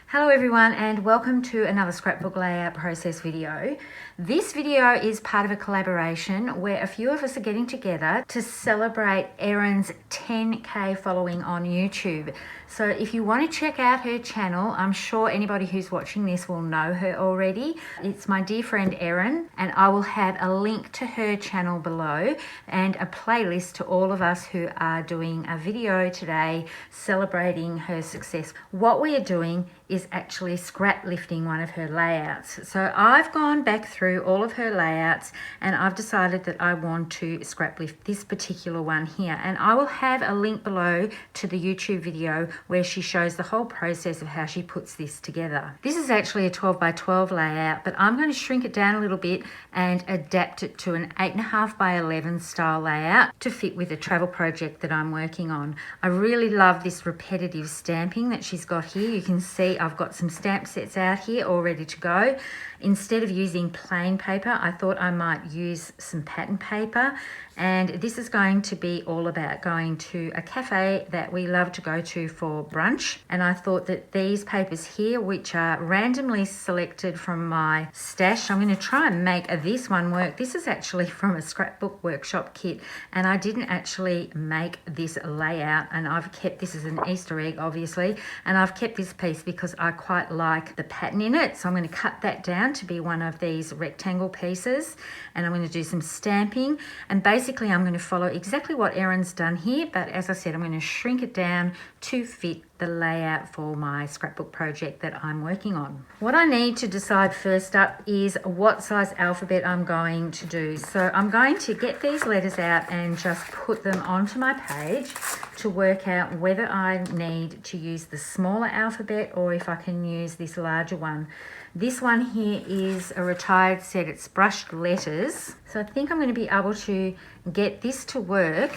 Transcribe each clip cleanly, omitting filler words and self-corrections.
Hello everyone and welcome to another scrapbook layout process video. This video is part of a collaboration where a few of us are getting together to celebrate Erin's 10k following on YouTube. So if you want to check out her channel, I'm sure anybody who's watching this will know her already. It's my dear friend Erin, and I will have a link to her channel below and a playlist to all of us who are doing a video today celebrating her success. What we are doing is actually scrap lifting one of her layouts. So I've gone back through all of her layouts and I've decided that I want to scrap lift this particular one here, and I will have a link below to the YouTube video where she shows the whole process of how she puts this together. This is actually a 12 by 12 layout, but I'm going to shrink it down a little bit and adapt it to an 8.5 by 11 style layout to fit with the travel project that I'm working on. I really love this repetitive stamping that she's got here. You can see I've got some stamp sets out here all ready to go. Instead of using plain paper, I thought I might use some pattern paper, and this is going to be all about going to a cafe that we love to go to for brunch. And I thought that these papers here, which are randomly selected from my stash, I'm going to try and make this one work. This is actually from a scrapbook workshop kit, and I didn't actually make this layout, and I've kept this as an Easter egg obviously, and I've kept this piece because I quite like the pattern in it. So I'm going to cut that down to be one of these rectangle pieces, and I'm going to do some stamping, and basically I'm going to follow exactly what Erin's done here, but as I said, I'm going to shrink it down to fit the layout for my scrapbook project that I'm working on. What I need to decide first up is what size alphabet I'm going to do. So I'm going to get these letters out and just put them onto my page to work out whether I need to use the smaller alphabet or if I can use this larger one. This one here is a retired set, it's brushed letters. So I think I'm going to be able to get this to work.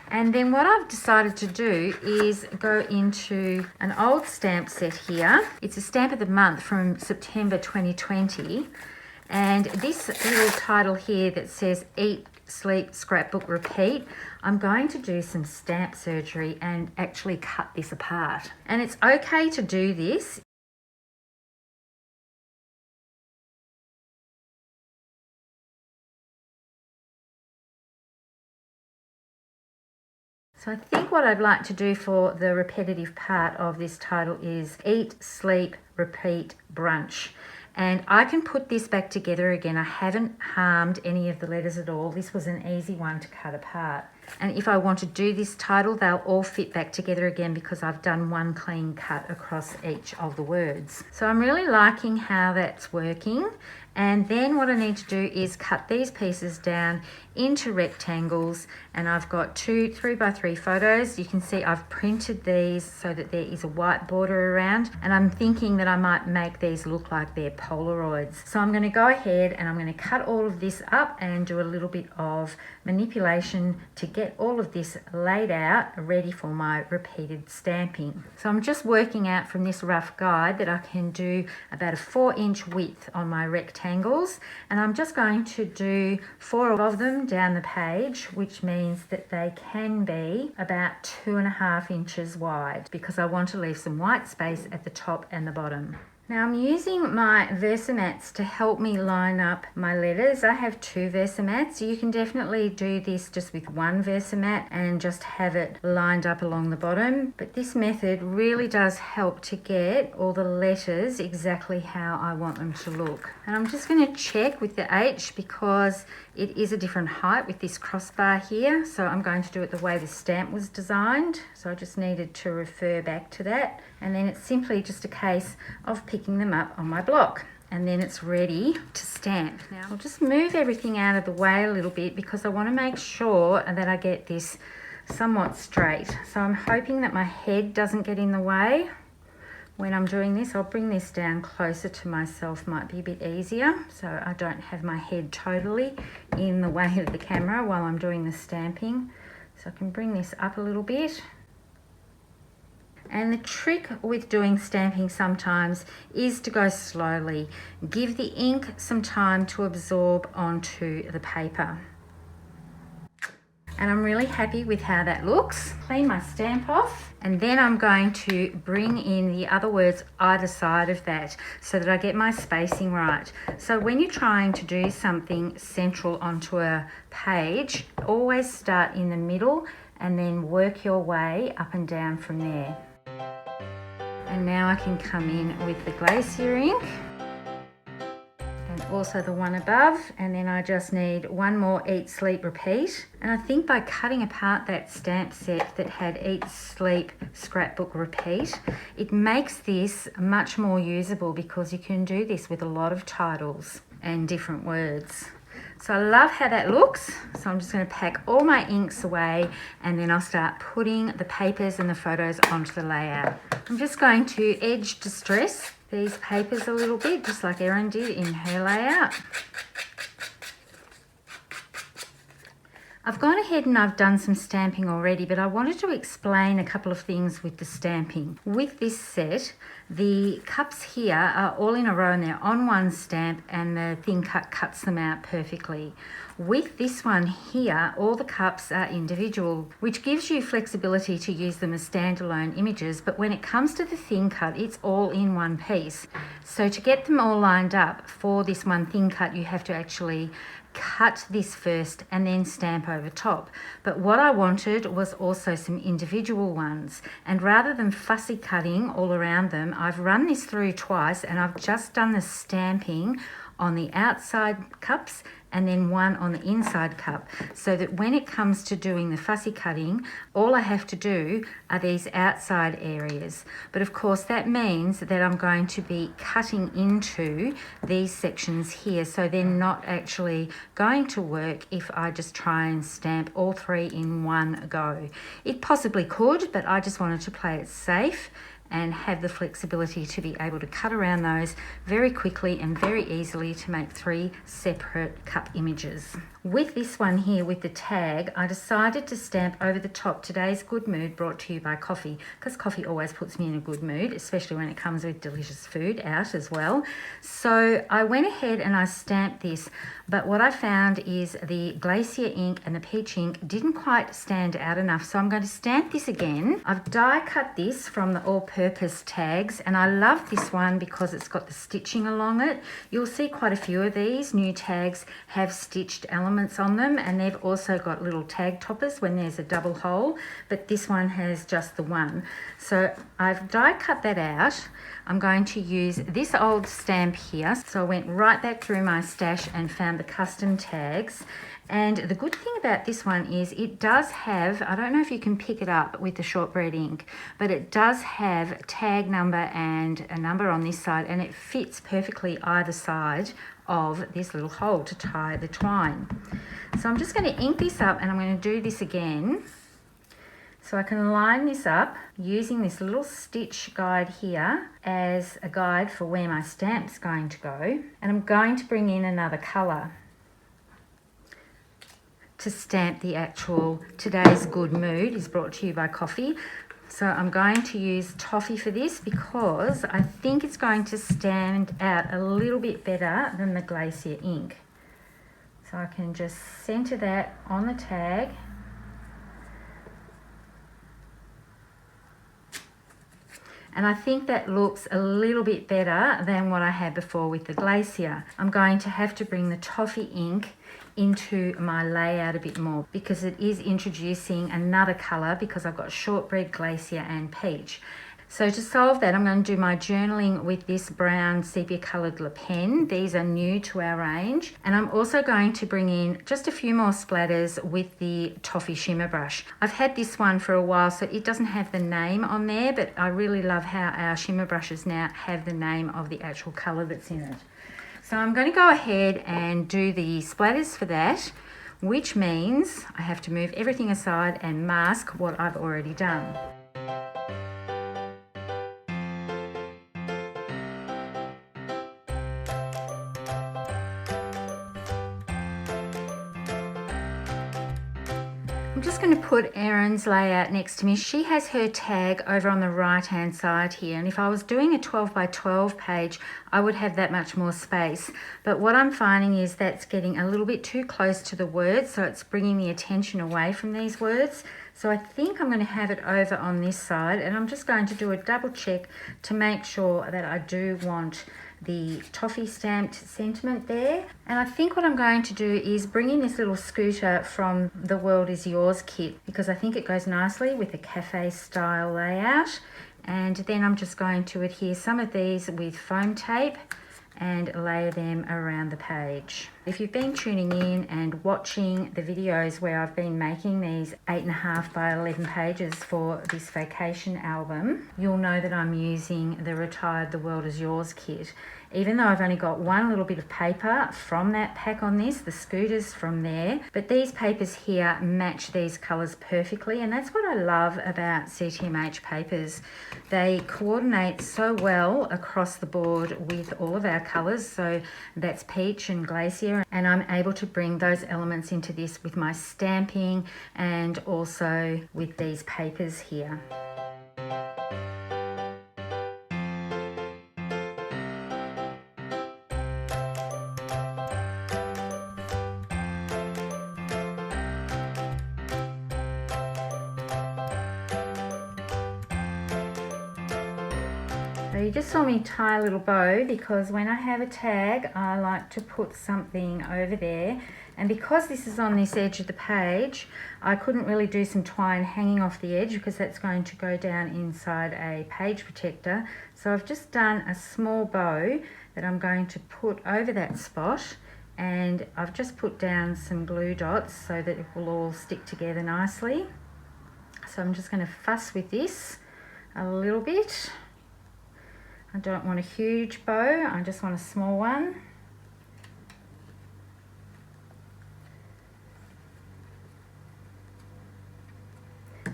And then what I've decided to do is go into an old stamp set here. It's a stamp of the month from September 2020. And this little title here that says Eat, Sleep, Scrapbook, Repeat, I'm going to do some stamp surgery and actually cut this apart. And it's okay to do this. So I think what I'd like to do for the repetitive part of this title is Eat, Sleep, Repeat, Brunch. And I can put this back together again. I haven't harmed any of the letters at all. This was an easy one to cut apart. And if I want to do this title, they'll all fit back together again because I've done one clean cut across each of the words. So I'm really liking how that's working. And then what I need to do is cut these pieces down into rectangles, and I've got two 3x3 photos. You can see I've printed these so that there is a white border around, and I'm thinking that I might make these look like they're Polaroids. So I'm going to go ahead and I'm going to cut all of this up and do a little bit of manipulation to get all of this laid out ready for my repeated stamping. So I'm just working out from this rough guide that I can do about a 4-inch width on my rectangles, and I'm just going to do 4 of them down the page, which means that they can be about 2.5 inches wide because I want to leave some white space at the top and the bottom. Now I'm using my Versamats to help me line up my letters. I have 2 Versamats. You can definitely do this just with one Versamat and just have it lined up along the bottom. But this method really does help to get all the letters exactly how I want them to look. And I'm just going to check with the H because it is a different height with this crossbar here. So I'm going to do it the way the stamp was designed. So I just needed to refer back to that. And then it's simply just a case of picking them up on my block, and then it's ready to stamp. Now I'll just move everything out of the way a little bit because I want to make sure that I get this somewhat straight. So I'm hoping that my head doesn't get in the way when I'm doing this. I'll bring this down closer to myself, might be a bit easier, so I don't have my head totally in the way of the camera while I'm doing the stamping. So I can bring this up a little bit. And the trick with doing stamping sometimes is to go slowly. Give the ink some time to absorb onto the paper. and I'm really happy with how that looks. Clean my stamp off, and then I'm going to bring in the other words either side of that so that I get my spacing right. So when you're trying to do something central onto a page, always start in the middle and then work your way up and down from there. And now I can come in with the glacier ink and also the one above, and then I just need one more eat, sleep, repeat. And I think by cutting apart that stamp set that had eat, sleep, scrapbook, repeat, it makes this much more usable because you can do this with a lot of titles and different words. So I love how that looks. So I'm just going to pack all my inks away, and then I'll start putting the papers and the photos onto the layout. I'm just going to edge distress these papers a little bit, just like Erin did in her layout. I've gone ahead and I've done some stamping already, but I wanted to explain a couple of things with the stamping. With this set, the cups here are all in a row and they're on one stamp, and the thin cut cuts them out perfectly. With this one here, all the cups are individual, which gives you flexibility to use them as standalone images, but when it comes to the thin cut, it's all in one piece. So to get them all lined up for this one thin cut, you have to actually cut this first and then stamp over top. But what I wanted was also some individual ones, and rather than fussy cutting all around them, I've run this through twice and I've just done the stamping on the outside cups and then one on the inside cup, so that when it comes to doing the fussy cutting, all I have to do are these outside areas. But of course that means that I'm going to be cutting into these sections here, so they're not actually going to work if I just try and stamp all three in one go. It possibly could, but I just wanted to play it safe and have the flexibility to be able to cut around those very quickly and very easily to make three separate cup images. With this one here, with the tag, I decided to stamp over the top "Today's Good Mood brought to you by coffee," because coffee always puts me in a good mood, especially when it comes with delicious food out as well. So I went ahead and I stamped this, but what I found is the glacier ink and the peach ink didn't quite stand out enough, so I'm going to stamp this again. I've die cut this from the all-purpose tags, and I love this one because it's got the stitching along it. You'll see quite a few of these new tags have stitched elements on them, and they've also got little tag toppers when there's a double hole, but this one has just the one. So I've die cut that out. I'm going to use this old stamp here. So I went right back through my stash and found the custom tags. And the good thing about this one is it does have, I don't know if you can pick it up with the shortbread ink, but it does have tag number and a number on this side, and it fits perfectly either side of this little hole to tie the twine. So I'm just going to ink this up, and I'm going to do this again. So I can line this up using this little stitch guide here as a guide for where my stamp's going to go. And I'm going to bring in another colour to stamp the actual "Today's Good Mood is brought to you by coffee." So I'm going to use toffee for this because I think it's going to stand out a little bit better than the glacier ink. So I can just centre that on the tag. And I think that looks a little bit better than what I had before with the glacier. I'm going to have to bring the toffee ink into my layout a bit more because it is introducing another colour, because I've got shortbread, glacier and peach. So to solve that, I'm going to do my journaling with this brown sepia coloured Le Pen. These are new to our range. And I'm also going to bring in just a few more splatters with the toffee shimmer brush. I've had this one for a while, so it doesn't have the name on there, but I really love how our shimmer brushes now have the name of the actual colour that's in it. So I'm going to go ahead and do the splatters for that, which means I have to move everything aside and mask what I've already done. I'm just going to put Erin's layout next to me. She has her tag over on the right hand side here, and if I was doing a 12 by 12 page I would have that much more space, but what I'm finding is that's getting a little bit too close to the words, so it's bringing the attention away from these words. So I think I'm going to have it over on this side, and I'm just going to do a double check to make sure that I do want the toffee stamped sentiment there. And I think what I'm going to do is bring in this little scooter from the World Is Yours kit, because I think it goes nicely with a cafe style layout. And then I'm just going to adhere some of these with foam tape and layer them around the page. If you've been tuning in and watching the videos where I've been making these 8.5 by 11 pages for this vacation album, you'll know that I'm using the Retired The World Is Yours kit. Even though I've only got one little bit of paper from that pack on this, the scooters from there, but these papers here match these colours perfectly, and that's what I love about CTMH papers. They coordinate so well across the board with all of our colours, so that's peach and glacier, and I'm able to bring those elements into this with my stamping and also with these papers here. So you just saw me tie a little bow, because when I have a tag I like to put something over there, and because this is on this edge of the page I couldn't really do some twine hanging off the edge because that's going to go down inside a page protector. So I've just done a small bow that I'm going to put over that spot, and I've just put down some glue dots so that it will all stick together nicely. So I'm just going to fuss with this a little bit. I don't want a huge bow, I just want a small one.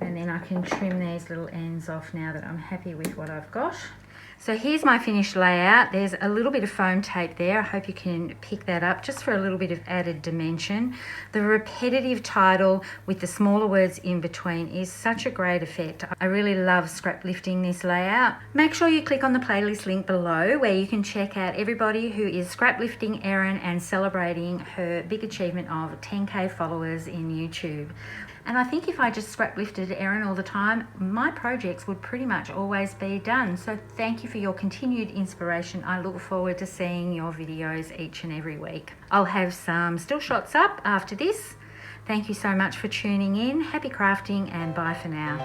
And then I can trim these little ends off now that I'm happy with what I've got. So here's my finished layout. There's a little bit of foam tape there. I hope you can pick that up just for a little bit of added dimension. The repetitive title with the smaller words in between is such a great effect. I really love scrap lifting this layout. Make sure you click on the playlist link below where you can check out everybody who is scrap lifting Erin and celebrating her big achievement of 10K followers in YouTube. And I think if I just scrap lifted Erin all the time, my projects would pretty much always be done. So thank you for your continued inspiration. I look forward to seeing your videos each and every week. I'll have some still shots up after this. Thank you so much for tuning in. Happy crafting and bye for now.